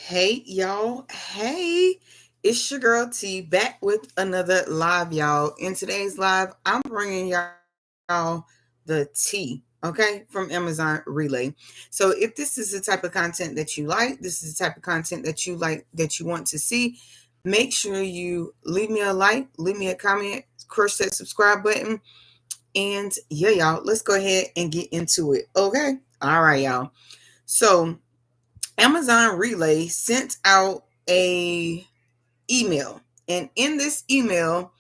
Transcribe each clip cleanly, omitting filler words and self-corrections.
Hey, y'all. Hey, it's your girl T back with another live, y'all. In today's live, I'm bringing y'all the tea, okay, from Amazon Relay. So, if this is the type of content that you like, this is the type of content that you like, that you want to see, make sure you leave me a like, leave me a comment, crush that subscribe button. And yeah, y'all, let's go ahead and get into it, okay? All right, y'all. So, Amazon Relay sent out a email, and in this email,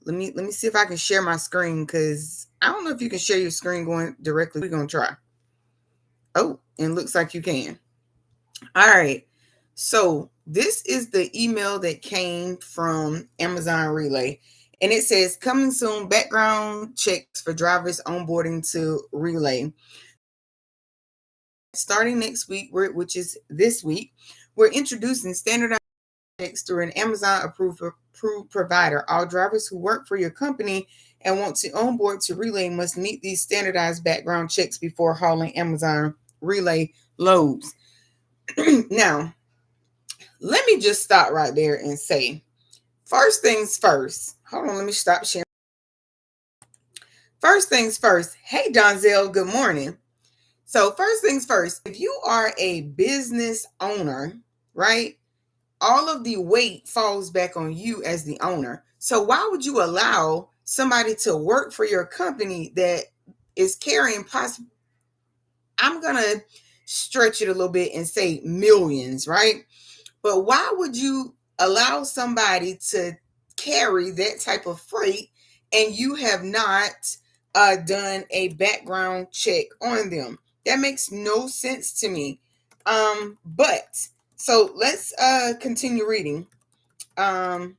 let me see if I can share my screen because I don't know if you can share your screen going directly. We're gonna try. Oh, and looks like you can. All right. So this is the email that came from Amazon Relay, and it says coming soon background checks for drivers onboarding to Relay. Starting next week, which is this week, we're introducing standardized checks through an Amazon approved provider. All drivers who work for your company and want to onboard to Relay must meet these standardized background checks before hauling Amazon Relay loads. Now, let me just stop right there and say, first things first. Hold on, let me stop sharing. First things first. Hey, Donzel, good morning. So, first things first, if you are a business owner, right? All of the weight falls back on you as the owner. So why would you allow somebody to work for your company that is carrying possible? I'm going to stretch it a little bit and say millions, right? But why would you allow somebody to carry that type of freight and you have not done a background check on them? That makes no sense to me. But so let's continue reading. Um,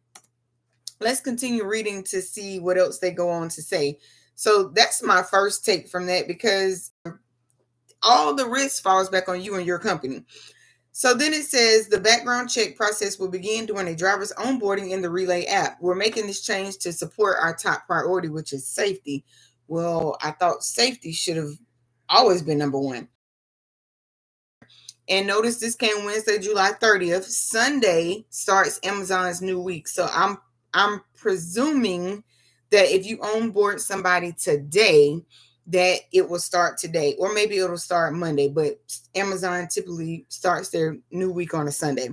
let's continue reading to see what else they go on to say. So that's my first take from that, because all the risk falls back on you and your company. So then it says the background check process will begin during a driver's onboarding in the Relay app. We're making this change to support our top priority, which is safety. Well, I thought safety should have always been number one. And notice this came Wednesday, July 30th. Sunday starts Amazon's new week. So I'm presuming that if you onboard somebody today, that it will start today, or maybe it'll start Monday, but Amazon typically starts their new week on a Sunday.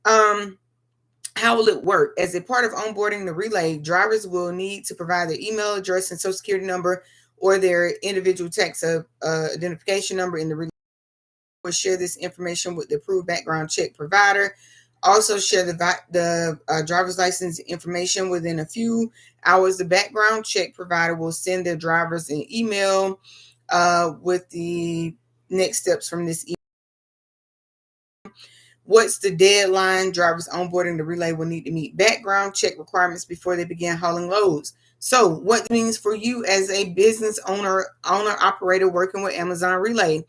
How will it work? As a part of onboarding the Relay, drivers will need to provide their email address and social security number or their individual tax identification number in the Relay. Will share this information with the approved background check provider. Also share the driver's license information. Within a few hours, the background check provider will send their drivers an email with the next steps from this email. What's the deadline? Drivers onboarding the Relay will need to meet background check requirements before they begin hauling loads. So what it means for you as a business owner, operator working with Amazon Relay?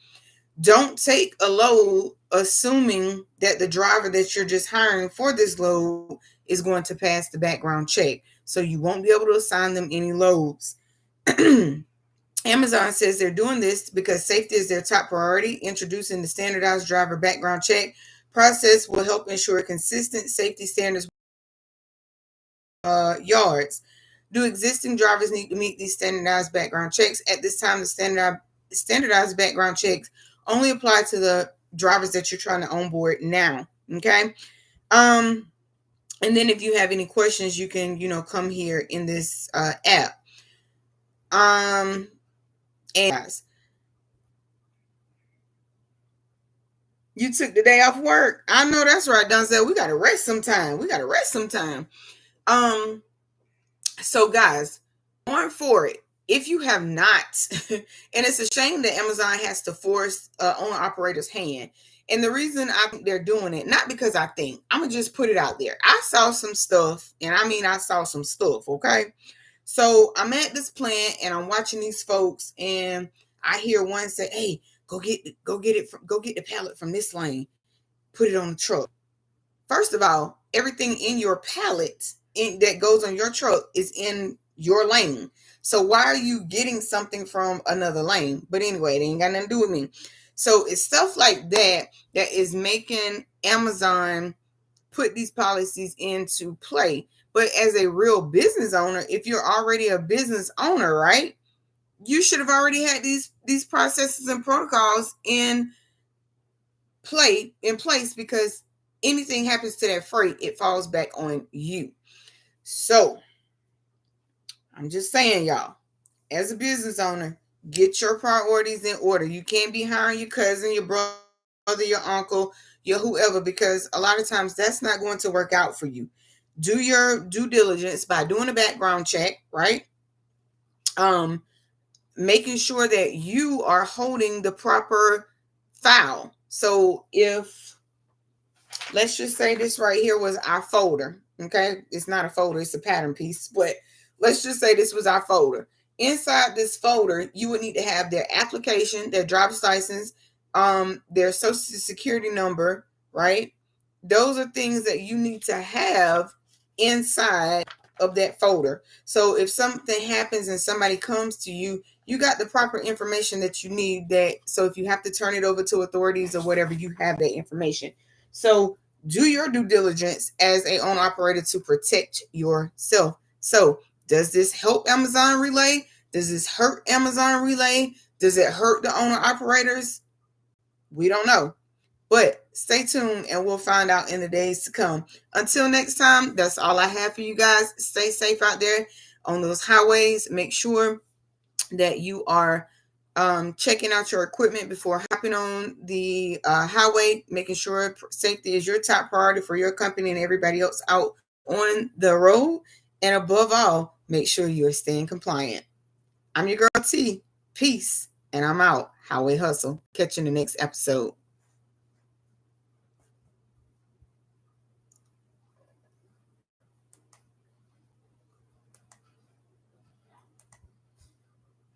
Don't take a load assuming that the driver that you're just hiring for this load is going to pass the background check. So you won't be able to assign them any loads. Amazon says they're doing this because safety is their top priority. Introducing the standardized driver background check process will help ensure consistent safety standards. Yards. Do existing drivers need to meet these standardized background checks? At this time, the standardized background checks only apply to the drivers that you're trying to onboard now. Okay. And then if you have any questions, you can, come here in this app. And guys, you took the day off work. I know that's right, Donzel. We gotta rest sometime. So guys, going for it. If you have not, and it's a shame that Amazon has to force owner operators' hand. And the reason I think they're doing it, not because I think, I'm gonna just put it out there. I saw some stuff, and I mean I saw some stuff, okay? So I'm at this plant and I'm watching these folks, and I hear one say, "Hey, go get the pallet from this lane, put it on the truck." First of all, everything in your pallet that goes on your truck is in your lane. So why are you getting something from another lane? But anyway, it ain't got nothing to do with me. So it's stuff like that that is making Amazon put these policies into play. But as a real business owner, if you're already a business owner, right, you should have already had these processes and protocols in place, because anything happens to that freight, it falls back on you. So I'm just saying, y'all, as a business owner, get your priorities in order. You can't be hiring your cousin, your brother, your uncle, your whoever, because a lot of times that's not going to work out for you. Do your due diligence by doing a background check, right? Making sure that you are holding the proper file. So if, let's just say this right here was our folder, okay? It's not a folder, it's a pattern piece, but let's just say this was our folder. Inside this folder, you would need to have their application, their driver's license, their social security number, right? Those are things that you need to have inside of that folder. So if something happens and somebody comes to you, you got the proper information that you need. That so if you have to turn it over to authorities or whatever, you have that information. So do your due diligence as a owner operator to protect yourself. So does this help Amazon Relay? Does this hurt Amazon Relay? Does it hurt the owner operators? We don't know. But stay tuned and we'll find out in the days to come. Until next time, that's all I have for you guys. Stay safe out there on those highways. Make sure that you are checking out your equipment before hopping on the highway, making sure safety is your top priority for your company and everybody else out on the road. And above all, make sure you're staying compliant. I'm your girl T. Peace. And I'm out. Highway Hustle. Catch you in the next episode.